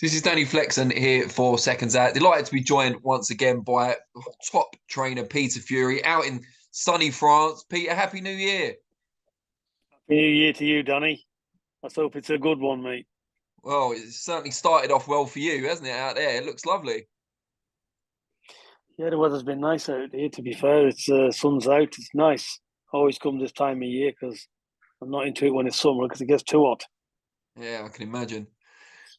This is Danny Flexen here for Seconds Out. Delighted to be joined once again by top trainer Peter Fury out in sunny France. Peter, Happy New Year. Happy New Year to you, Danny. Let's hope it's a good one, mate. Well, it's certainly started off well for you, hasn't it, out there? It looks lovely. Yeah, the weather's been nice out here, to be fair. It's sun's out. It's nice. Always come this time of year because I'm not into it when it's summer because it gets too hot. Yeah, I can imagine.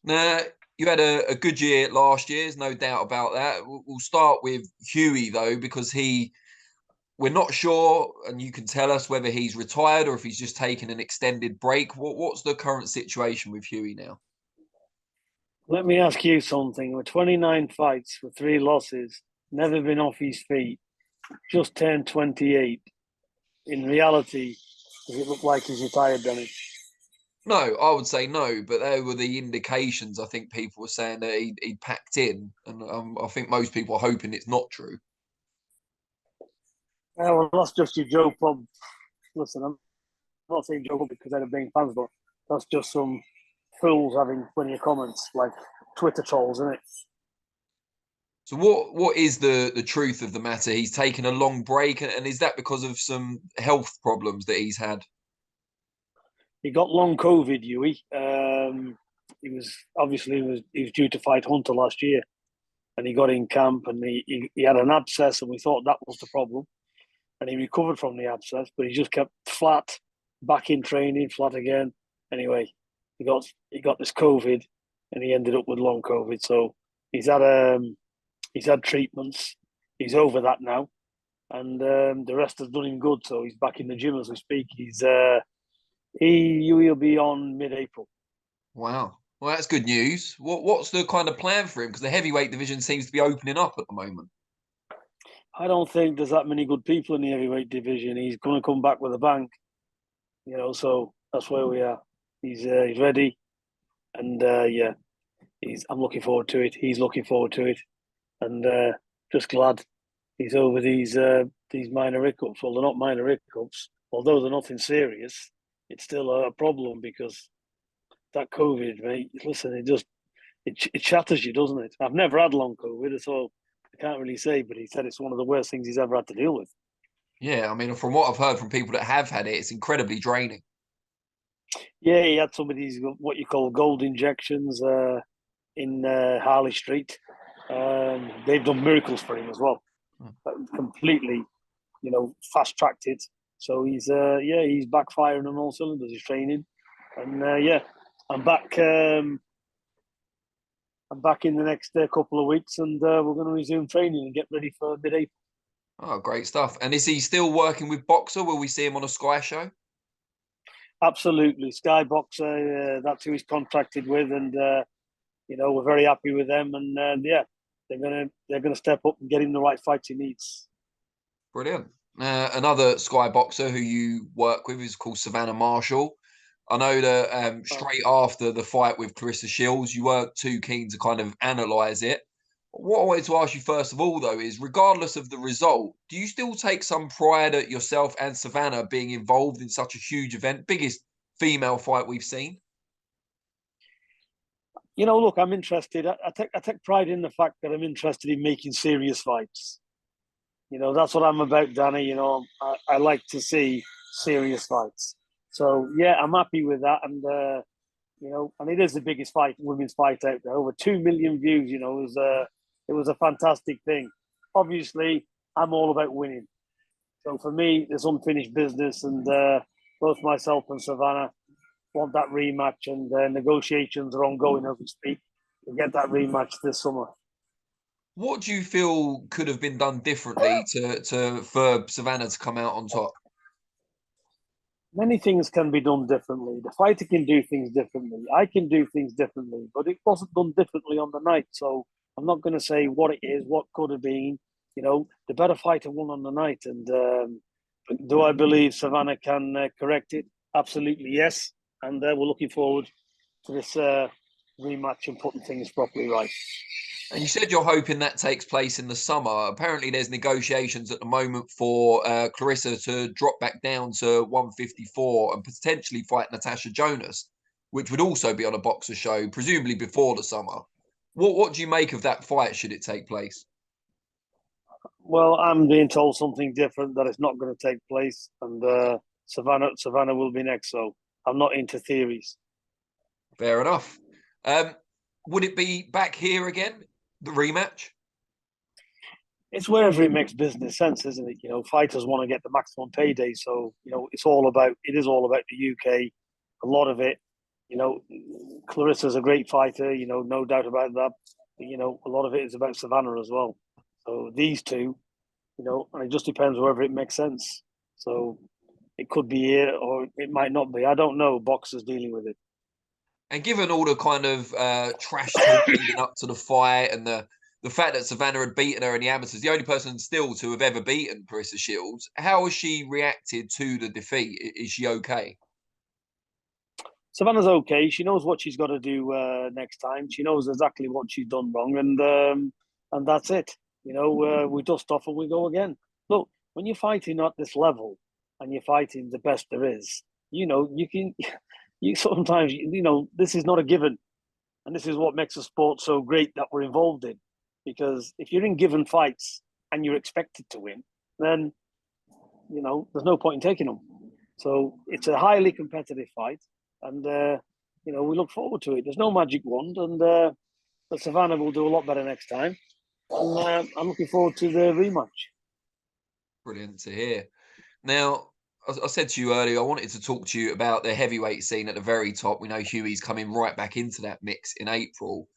Now, you had a good year last year, there's no doubt about that. We'll start with Hughie, though, because we're not sure, and you can tell us whether he's retired or if he's just taken an extended break. What's the current situation with Hughie now? Let me ask you something. With 29 fights with 3 losses, never been off his feet, just turned 28. In reality, does it look like he's retired, Danny? No, I would say no, but there were the indications. I think people were saying that he'd packed in, and I think most people are hoping it's not true. Well, that's just your Joe Pub. Listen, I'm not saying Joe Pub because they're being fans, but that's just some fools having plenty of comments, like Twitter trolls, isn't it? So what is the truth of the matter? He's taken a long break, and is that because of some health problems that he's had? He got long COVID, Hughie. He was due to fight Hunter last year, and he got in camp and he had an abscess, and we thought that was the problem. And he recovered from the abscess, but he just kept flat, back in training, flat again. Anyway, he got this COVID, and he ended up with long COVID. So he's had treatments. He's over that now, and the rest has done him good. So he's back in the gym as we speak. He'll be on mid-April. Wow. Well, that's good news. What's the kind of plan for him? Because the heavyweight division seems to be opening up at the moment. I don't think there's that many good people in the heavyweight division. He's going to come back with a bang, So that's where we are. He's ready, and I'm looking forward to it. He's looking forward to it, and just glad he's over these minor hiccups. Well, they're not minor hiccups, although they're nothing serious. It's still a problem because that COVID, mate. Listen, it shatters you, doesn't it? I've never had long COVID, so I can't really say. But he said it's one of the worst things he's ever had to deal with. Yeah, I mean, from what I've heard from people that have had it, it's incredibly draining. Yeah, he had some of these what you call gold injections in Harley Street. They've done miracles for him as well. Completely, fast tracked it. So he's backfiring on all cylinders. He's training, and I'm back. I'm back in the next couple of weeks, and we're going to resume training and get ready for mid-April. Oh, great stuff! And is he still working with Boxer? Will we see him on a Sky show? Absolutely, Sky Boxer. That's who he's contracted with, and we're very happy with them. And they're gonna step up and get him the right fights he needs. Brilliant. Another Sky boxer who you work with is called Savannah Marshall. I know that straight after the fight with Claressa Shields, you weren't too keen to kind of analyse it. What I wanted to ask you first of all, though, is regardless of the result, do you still take some pride at yourself and Savannah being involved in such a huge event, biggest female fight we've seen? Look, I'm interested. I take pride in the fact that I'm interested in making serious fights. That's what I'm about, Danny. I like to see serious fights. So yeah, I'm happy with that, and and it is the biggest women's fight out there. Over 2 million views. It was a fantastic thing. Obviously, I'm all about winning. So for me, there's unfinished business, and both myself and Savannah want that rematch, and negotiations are ongoing as we speak to get that rematch this summer. What do you feel could have been done differently for Savannah to come out on top? Many things can be done differently. The fighter can do things differently. I can do things differently, but it wasn't done differently on the night. So I'm not going to say what it is, what could have been. The better fighter won on the night. And do I believe Savannah can correct it? Absolutely, yes. And we're looking forward to this rematch and putting things properly right. And you said you're hoping that takes place in the summer. Apparently, there's negotiations at the moment for Claressa to drop back down to 154 and potentially fight Natasha Jonas, which would also be on a boxer show, presumably before the summer. What do you make of that fight? Should it take place? Well, I'm being told something different, that it's not going to take place, and Savannah will be next. So I'm not into theories. Fair enough. Would it be back here again, the rematch? It's wherever it makes business sense, isn't it? You know, fighters want to get the maximum payday, so you know it is all about the UK. A lot of it, you know, Clarissa's a great fighter, you know, no doubt about that. But, you know, a lot of it is about Savannah as well. So these two, you know, and it just depends wherever it makes sense. So it could be here or it might not be. I don't know. Boxers dealing with it. And given all the kind of trash talk leading up to the fight and the fact that Savannah had beaten her in the amateurs, the only person still to have ever beaten Claressa Shields, how has she reacted to the defeat? Is she okay? Savannah's okay. She knows what she's got to do next time. She knows exactly what she's done wrong, and that's it. You know, we dust off and we go again. Look, when you're fighting at this level and you're fighting the best there is, you know, you can. You sometimes, you know, this is not a given, and this is what makes a sport so great that we're involved in. Because if you're in given fights and you're expected to win, then you know there's no point in taking them. So it's a highly competitive fight, and you know we look forward to it. There's no magic wand, and but Savannah will do a lot better next time. And I'm looking forward to the rematch. Brilliant to hear. Now, I said to you earlier, I wanted to talk to you about the heavyweight scene at the very top. We know Hughie's coming right back into that mix in April.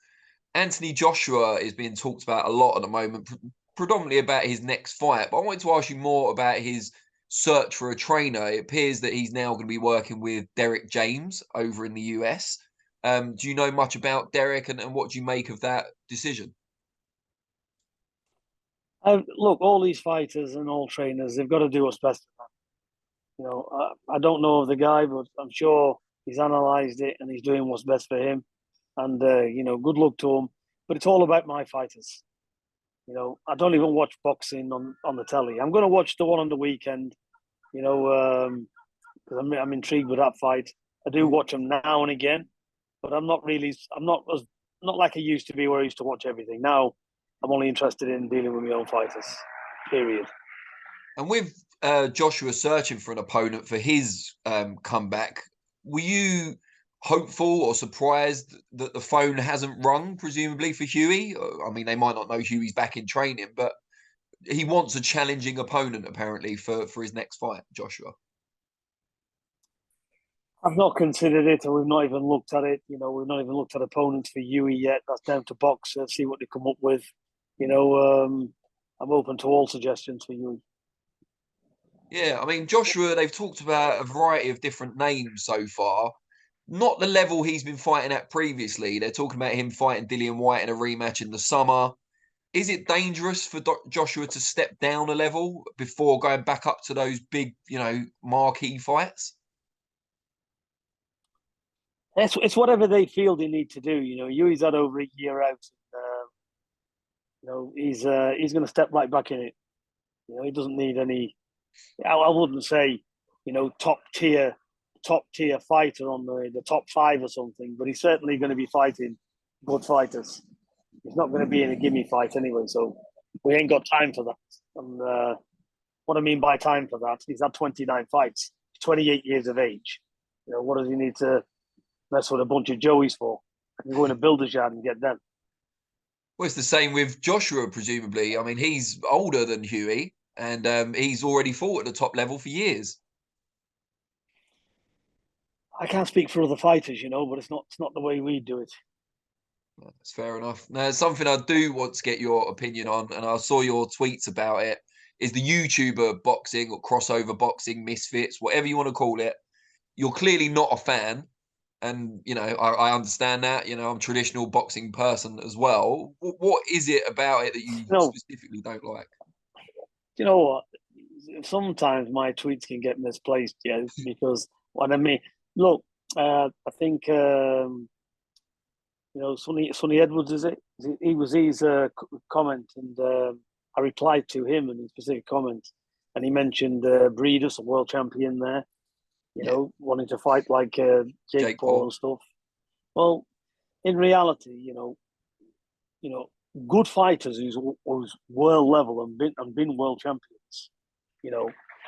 Anthony Joshua is being talked about a lot at the moment, predominantly about his next fight. But I wanted to ask you more about his search for a trainer. It appears that he's now going to be working with Derek James over in the US. Do you know much about Derek and what do you make of that decision? Look, all these fighters and all trainers, they've got to do what's best for them. You know, I don't know of the guy, but I'm sure he's analysed it and he's doing what's best for him. And you know, good luck to him. But it's all about my fighters. You know, I don't even watch boxing on the telly. I'm going to watch the one on the weekend. You know, because I'm intrigued with that fight. I do watch them now and again, but I'm not really. I'm not as not like I used to be, where I used to watch everything. Now, I'm only interested in dealing with my own fighters. Period. And with Joshua searching for an opponent for his comeback, were you hopeful or surprised that the phone hasn't rung, presumably for Hughie? I mean, they might not know Hughie's back in training, but he wants a challenging opponent apparently for his next fight, Joshua. I've not considered it, or we've not even looked at it. You know, we've not even looked at opponents for Hughie yet. That's down to Boxer, see what they come up with. You know, I'm open to all suggestions for Hughie. Yeah, I mean, Joshua, they've talked about a variety of different names so far. Not the level he's been fighting at previously. They're talking about him fighting Dillian White in a rematch in the summer. Is it dangerous for Joshua to step down a level before going back up to those big, marquee fights? It's whatever they feel they need to do. You know, Hughie's had over a year out. You know, he's going to step right back in it. You know, he doesn't need any. I wouldn't say, you know, top tier fighter on the top five or something, but he's certainly going to be fighting good fighters. He's not going to be in a gimme fight anyway, so we ain't got time for that. And what I mean by time for that, he's had 29 fights. He's 28 years of age. You know, what does he need to mess with a bunch of Joeys for? I can go in a builder's yard and get them. Well, it's the same with Joshua, presumably. I mean, he's older than Hughie, and he's already fought at the top level for years. I can't speak for other fighters, you know, but it's not the way we do it. That's fair enough. Now, something I do want to get your opinion on, and I saw your tweets about it, is the YouTuber boxing or crossover boxing misfits, whatever you want to call it. You're clearly not a fan, and I understand that. I'm a traditional boxing person as well. What is it about it that you You know, specifically don't like? you know what? Sometimes my tweets can get misplaced, yeah, because what I mean, look, I think you know Sonny Edwards is it? He was his comment, and I replied to him in a specific comment, and he mentioned Briedis, a world champion there, you Yeah, know, wanting to fight like Jake Jake Paul Paul. and stuff. Well, in reality, you know, good fighters who's world level and been world champions,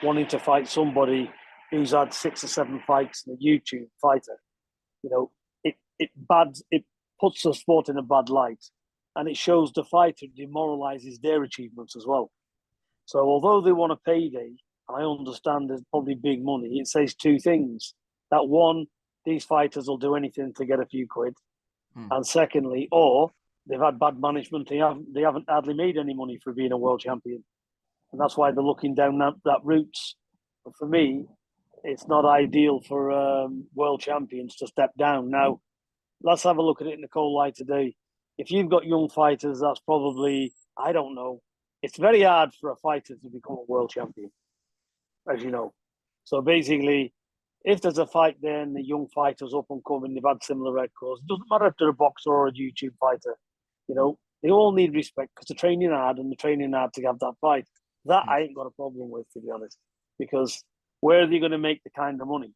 wanting to fight somebody who's had 6 or 7 fights in a YouTube fighter, it puts the sport in a bad light, and it shows the fighter demoralizes their achievements as well. So although they want a payday, I understand there's probably big money. It says 2 things: that one, these fighters will do anything to get a few quid, and secondly, or they've had bad management. They haven't hardly made any money for being a world champion, and that's why they're looking down that route. But for me, it's not ideal for world champions to step down. Now, let's have a look at it in the cold light today. If you've got young fighters, that's probably, I don't know. It's very hard for a fighter to become a world champion, as you know. So basically, if there's a fight there and the young fighter's up and coming, they've had similar records, it doesn't matter if they're a boxer or a YouTube fighter, they all need respect because they're training hard and they're training hard to have that fight. That I ain't got a problem with, to be honest, because where are they going to make the kind of money?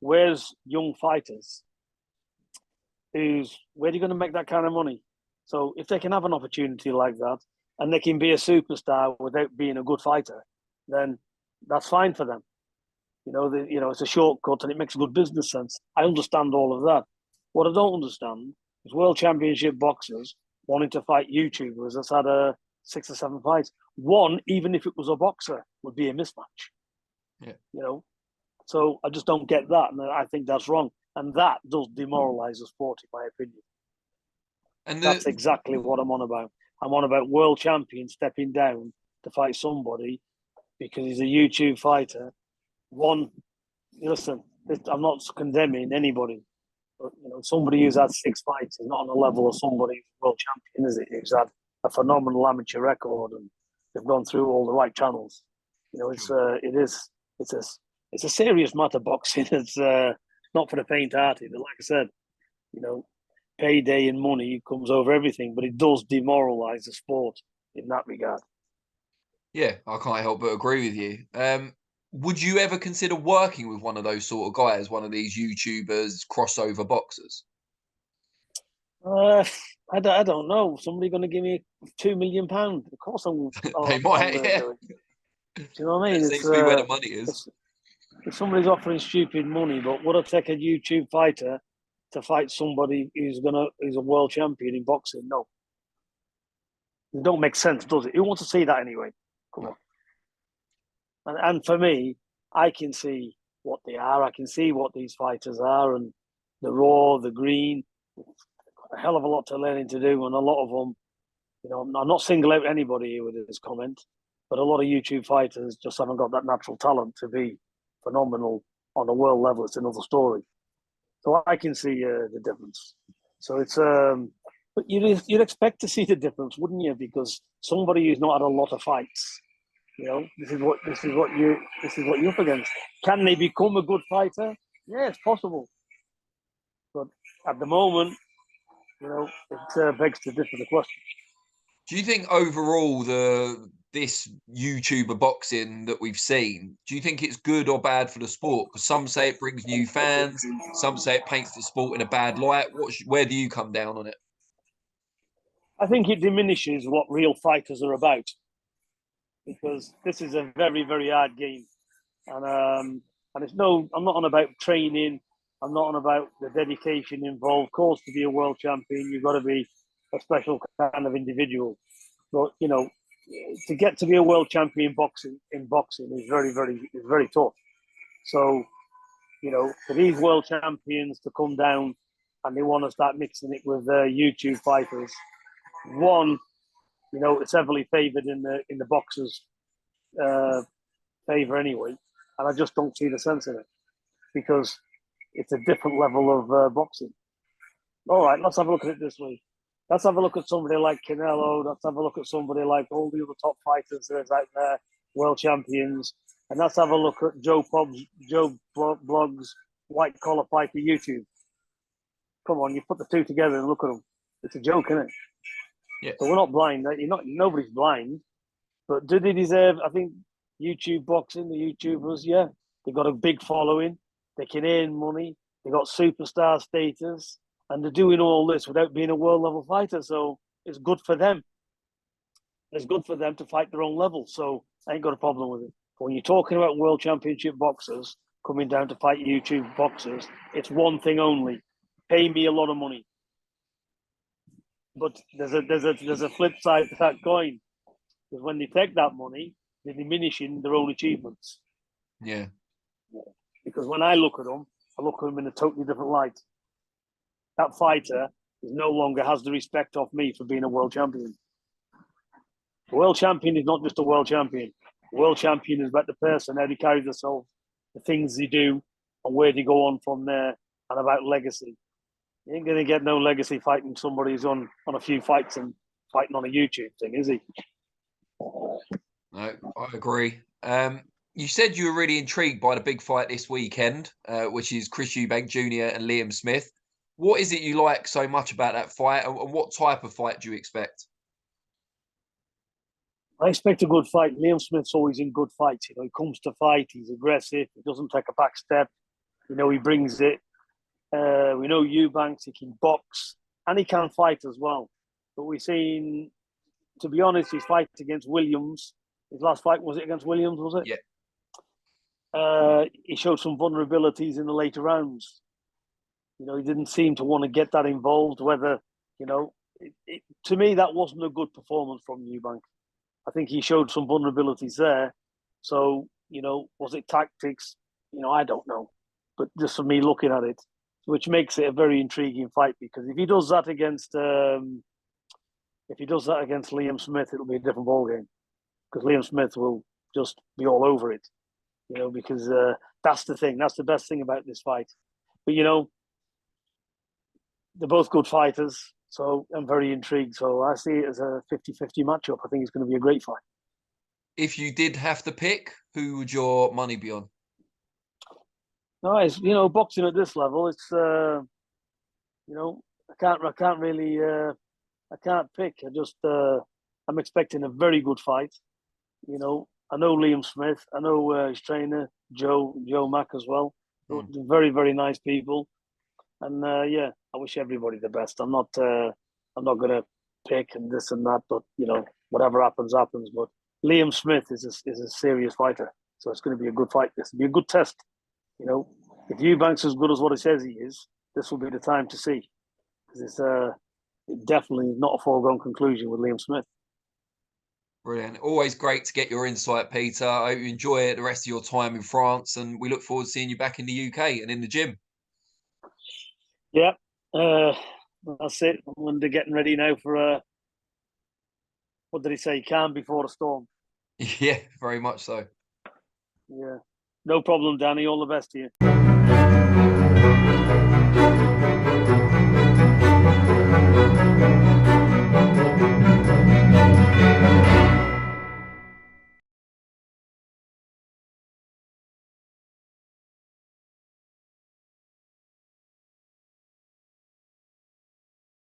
Where's young fighters? Where are you going to make that kind of money? So if they can have an opportunity like that and they can be a superstar without being a good fighter, then that's fine for them. It's a shortcut and it makes good business sense. I understand all of that. What I don't understand is world championship boxers wanting to fight YouTubers that's had 6 or 7 fights. One, even if it was a boxer, would be a mismatch. Yeah. So I just don't get that, and I think that's wrong, and that does demoralise the sport, in my opinion. And that's exactly what I'm on about. I'm on about world champion stepping down to fight somebody because he's a YouTube fighter. One, listen, I'm not condemning anybody, but somebody who's had 6 fights is not on the level of somebody who's world champion, is it? Who's had a phenomenal amateur record and they've gone through all the right channels. It's a serious matter, boxing. It's not for the faint-hearted. Like I said, payday and money comes over everything, but it does demoralise the sport in that regard. Yeah, I can't help but agree with you. Would you ever consider working with one of those sort of guys, one of these YouTubers, crossover boxers? I don't know. Somebody going to give me £2 million? Of course I won't. They might, yeah. Do you know what I mean? It seems to be where the money is. If somebody's offering stupid money, but would I take a YouTube fighter to fight somebody who's a world champion in boxing? No. It don't make sense, does it? Who wants to see that anyway? Come on. And for me, I can see what they are. I can see what these fighters are, and the raw, the green. A hell of a lot to learning to do, and a lot of them, I'm not singling out anybody here with this comment, but a lot of YouTube fighters just haven't got that natural talent to be phenomenal on a world level. It's another story. So I can see the difference. So it's but you'd expect to see the difference, wouldn't you? Because somebody who's not had a lot of fights, this is what you're up against. Can they become a good fighter? Yeah, it's possible. But at the moment, it begs to differ the question. Do you think overall this YouTuber boxing that we've seen, do you think it's good or bad for the sport? Because some say it brings new fans, some say it paints the sport in a bad light. Where do you come down on it? I think it diminishes what real fighters are about, because this is a very, very hard game, and it's I'm not on about training. I'm not on about the dedication involved. Of course, to be a world champion, you've got to be a special kind of individual. But to get to be a world champion in boxing is very, very tough. So, for these world champions to come down and they want to start mixing it with YouTube fighters, one, it's heavily favoured in the boxers' favour anyway, and I just don't see the sense in it because it's a different level of boxing. All right, let's have a look at it this way. Let's have a look at somebody like Canelo. Let's have a look at somebody like all the other top fighters that are out there, world champions. And let's have a look at Joe Blogs, white collar fighter YouTube. Come on, you put the two together and look at them. It's a joke, isn't it? Yeah. So we're not blind. Nobody's blind. But do they deserve? I think YouTube boxing, the YouTubers, yeah, they've got a big following. They can earn money. They've got superstar status. And they're doing all this without being a world level fighter. So it's good for them. It's good for them to fight their own level. So I ain't got a problem with it. But when you're talking about world championship boxers coming down to fight YouTube boxers, it's one thing only: pay me a lot of money. But there's a flip side to that coin, because when they take that money, they're diminishing their own achievements. Yeah. Because when I look at them, I look at them in a totally different light. That fighter is no longer has the respect of me for being a world champion. A world champion is not just a world champion. A world champion is about the person, how they carry themselves, the things they do, and where they go on from there, and about legacy. You ain't going to get no legacy fighting somebody who's on a few fights and fighting on a YouTube thing, is he? No, I agree. You said you were really intrigued by the big fight this weekend, which is Chris Eubank Jr. and Liam Smith. What is it you like so much about that fight, and what type of fight do you expect? I expect a good fight. Liam Smith's always in good fights. You know, he comes to fight, he's aggressive, he doesn't take a back step. You know, he brings it. We know Eubanks, he can box, and he can fight as well. But we've seen, to be honest, his fight against Williams, his last fight, was it against Williams, was it? Yeah. He showed some vulnerabilities in the later rounds. You know, he didn't seem to want to get that involved, whether, you know, to me, that wasn't a good performance from Eubank. I think he showed some vulnerabilities there. So, you know, was it tactics? You know, I don't know. But just for me looking at it, which makes it a very intriguing fight, because if he does that against Liam Smith, it'll be a different ballgame, because Liam Smith will just be all over it, you know, because that's the thing. That's the best thing about this fight. But, you know, they're both good fighters, so I'm very intrigued. So I see it as a 50-50 matchup. I think it's going to be a great fight. If you did have to pick, who would your money be on? No, it's, you know, boxing at this level, it's you know, I can't really I can't pick. I'm expecting a very good fight. You know, I know Liam Smith, I know his trainer Joe Mack as well. Very, very nice people. And yeah, I wish everybody the best. I'm not gonna pick and this and that, but you know, whatever happens, happens. But Liam Smith is a serious fighter, so it's going to be a good fight. This will be a good test. You know, if Eubank's as good as what he says he is, this will be the time to see, because it's definitely not a foregone conclusion with Liam Smith. Brilliant. Always great to get your insight, Peter. I hope you enjoy the rest of your time in France, and we look forward to seeing you back in the UK and in the gym. Yeah, that's it. And they're getting ready now for what did he say? Calm before the storm. Yeah, very much so. Yeah, no problem, Danny. All the best to you.